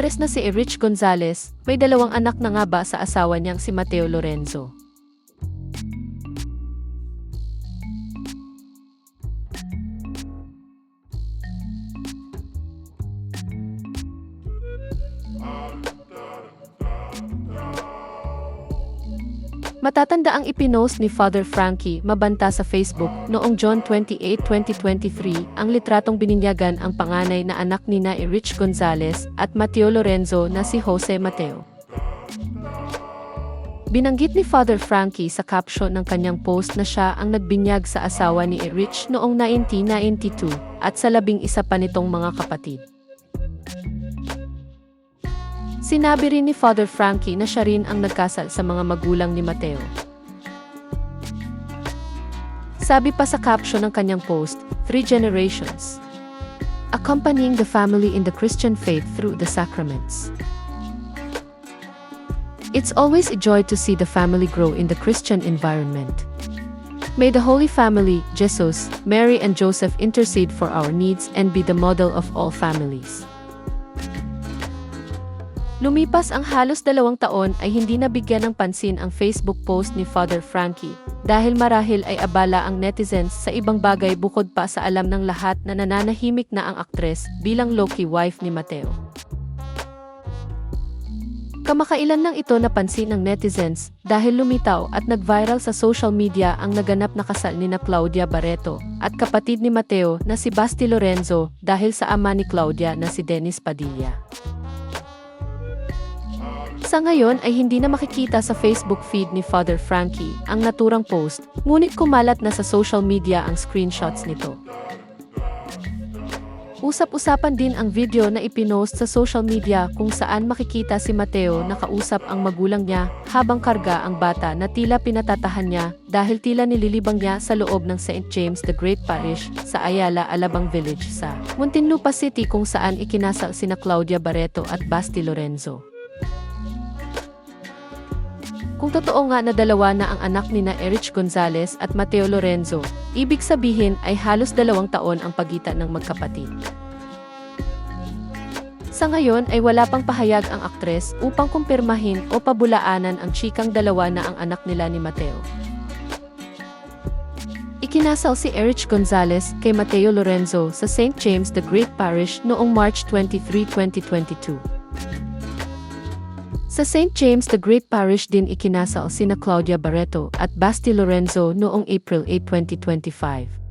aktres na si Erich Gonzalez, may 2 anak na nga ba sa asawa niyang si Mateo Lorenzo. Matatanda ang ipinost ni Father Frankie Mabanta sa Facebook noong June 28, 2023 ang litratong bininyagan ang panganay na anak nina Erich Gonzalez at Mateo Lorenzo na si Jose Mateo. Binanggit ni Father Frankie sa caption ng kanyang post na siya ang nagbinyag sa asawa ni Erich noong 1992 at sa 11 pa nitong mga kapatid. Sinabi rin ni Father Frankie na siya rin ang nagkasal sa mga magulang ni Mateo. Sabi pa sa caption ng kanyang post, 3 generations. Accompanying the family in the Christian faith through the sacraments. It's always a joy to see the family grow in the Christian environment. May the Holy Family, Jesus, Mary and Joseph intercede for our needs and be the model of all families. Lumipas ang halos 2 taon ay hindi nabigyan ng pansin ang Facebook post ni Father Frankie dahil marahil ay abala ang netizens sa ibang bagay bukod pa sa alam ng lahat na nananahimik na ang aktres bilang low-key wife ni Mateo. Kamakailan lang ito napansin ng netizens dahil lumitaw at nag-viral sa social media ang naganap na kasal nina Claudia Barreto at kapatid ni Mateo na si Basti Lorenzo dahil sa ama ni Claudia na si Dennis Padilla. Sa ngayon ay hindi na makikita sa Facebook feed ni Father Frankie ang naturang post, ngunit kumalat na sa social media ang screenshots nito. Usap-usapan din ang video na ipinost sa social media kung saan makikita si Mateo na kausap ang magulang niya habang karga ang bata na tila pinatatahan niya dahil tila nililibang niya sa loob ng St. James the Great Parish sa Ayala, Alabang Village sa Muntinlupa City kung saan ikinasal sina Claudia Barreto at Basti Lorenzo. Kung totoo nga na 2 na ang anak nina Erich Gonzalez at Mateo Lorenzo, ibig sabihin ay halos 2 taon ang pagitan ng magkapatid. Sa ngayon ay wala pang pahayag ang aktres upang kumpirmahin o pabulaanan ang chikang 2 na ang anak nila ni Mateo. Ikinasal si Erich Gonzalez kay Mateo Lorenzo sa St. James the Great Parish noong March 23, 2022. Sa St. James the Great Parish din ikinasal sina Claudia Barreto at Basti Lorenzo noong April 8, 2025.